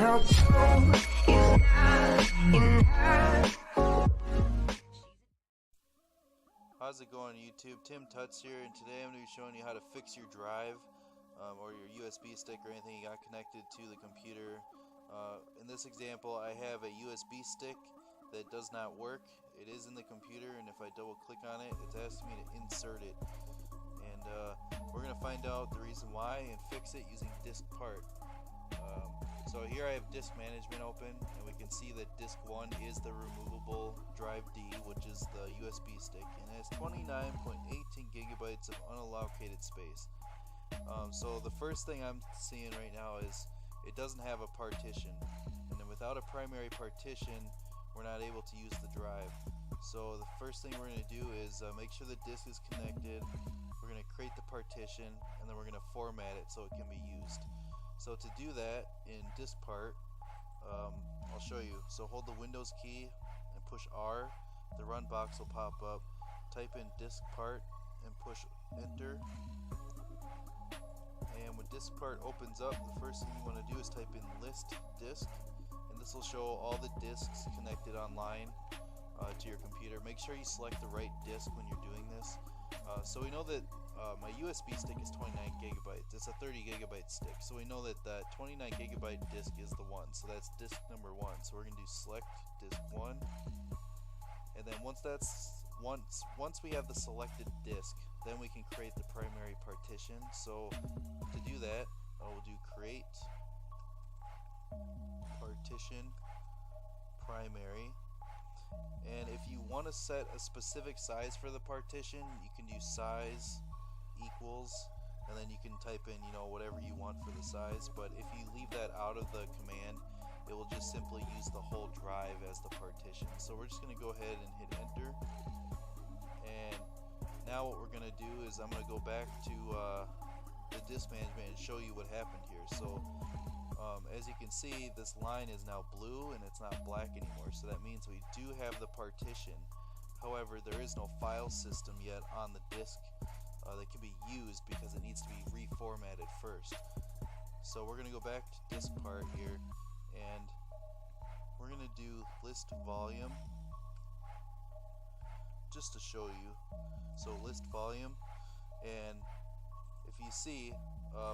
How cold is not enough. How's it going, YouTube? Tim Tuts here, and today I'm going to be showing you how to fix your drive or your USB stick or anything you got connected to the computer. In this example, I have a USB stick that does not work. It is in the computer, and if I double click on it, it's asking me to insert it. And we're going to find out the reason why and fix it using Diskpart. So here I have disk management open, and we can see that disk 1 is the removable drive D, which is the USB stick, and it has 29.18 gigabytes of unallocated space. So the first thing I'm seeing right now is it doesn't have a partition, and then without a primary partition we're not able to use the drive. So the first thing we're going to do is make sure the disk is connected. We're going to create the partition, and then we're going to format it so it can be used. So to do that in Diskpart, I'll show you. So hold the Windows key and push R. The run box will pop up. Type in Diskpart and push enter. And when Diskpart opens up, the first thing you want to do is type in list disk, and this will show all the disks connected online to your computer. Make sure you select the right disk when you're doing this. So we know that my USB stick is 29 gigabytes. It's a 30 gigabyte stick, so we know that that 29 gigabyte disk is the one. So that's disk number 1. So we're going to do select disk 1, and then once we have the selected disk, then we can create the primary partition. So to do that, we'll do create partition primary. And if you want to set a specific size for the partition, you can do size equals, and then you can type in, whatever you want for the size. But if you leave that out of the command, it will just simply use the whole drive as the partition. So we're just going to go ahead and hit enter. And now what we're going to do is I'm going to go back to the disk management and show you what happened here. So as you can see, this line is now blue and it's not black anymore, so that means we do have the partition. However, there is no file system yet on the disk that can be used because it needs to be reformatted first. So we're going to go back to Diskpart here, and we're going to do list volume just to show you. So list volume, and if you see,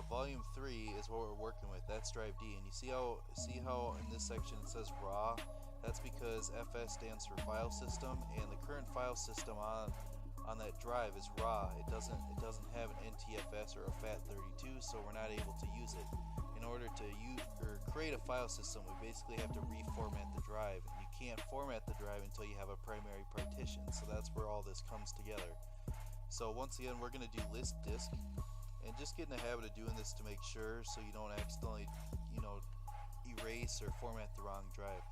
volume 3 is what we're working with. That's drive D, and you see how in this section it says raw. That's because FS stands for file system, and the current file system on that drive is raw. It doesn't have an NTFS or a FAT32, so we're not able to use it. In order to create a file system, we basically have to reformat the drive, and you can't format the drive until you have a primary partition. So that's where all this comes together. So once again, we're going to do list disk, and just get in the habit of doing this to make sure so you don't accidentally erase or format the wrong drive.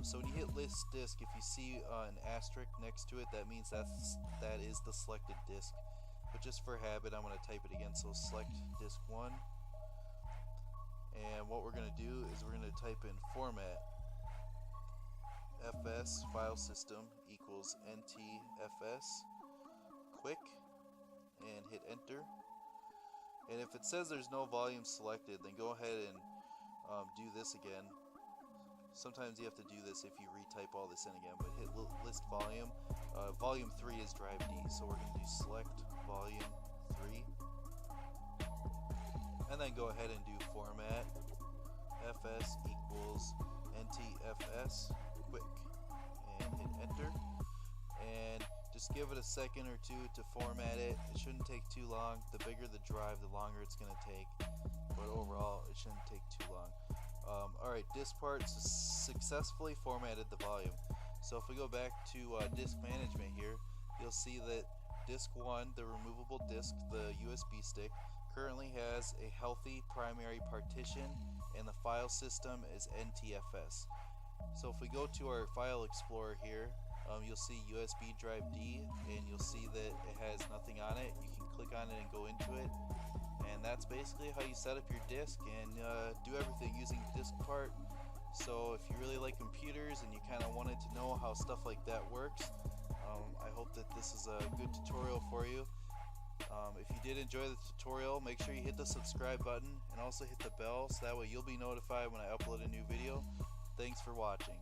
So when you hit list disk, if you see an asterisk next to it, that means that is the selected disk. But just for habit, I'm going to type it again. So select disk 1, and what we're going to do is we're going to type in format fs file system equals ntfs quick, and hit enter. And if it says there's no volume selected, then go ahead and do this again. Sometimes you have to do this if you retype all this in again, but hit list volume. Volume 3 is drive D, so we're going to do select volume 3, and then go ahead and do format fs equals ntfs quick, and hit enter. And just give it a second or two to format it. It shouldn't take too long. The bigger the drive, the longer it's going to take, but overall it shouldn't take too long. Alright, Diskpart successfully formatted the volume. So if we go back to disk management here, you'll see that disk 1, the removable disk, the USB stick, currently has a healthy primary partition, and the file system is NTFS. So if we go to our file explorer here, you'll see USB drive D, and you'll see that it has nothing on it. You can click on it and go into it, and that's basically how you set up your disk and do everything using Diskpart. So if you really like computers and you kind of wanted to know how stuff like that works, I hope that this is a good tutorial for you. If you did enjoy the tutorial, make sure you hit the subscribe button and also hit the bell so that way you'll be notified when I upload a new video. Thanks for watching.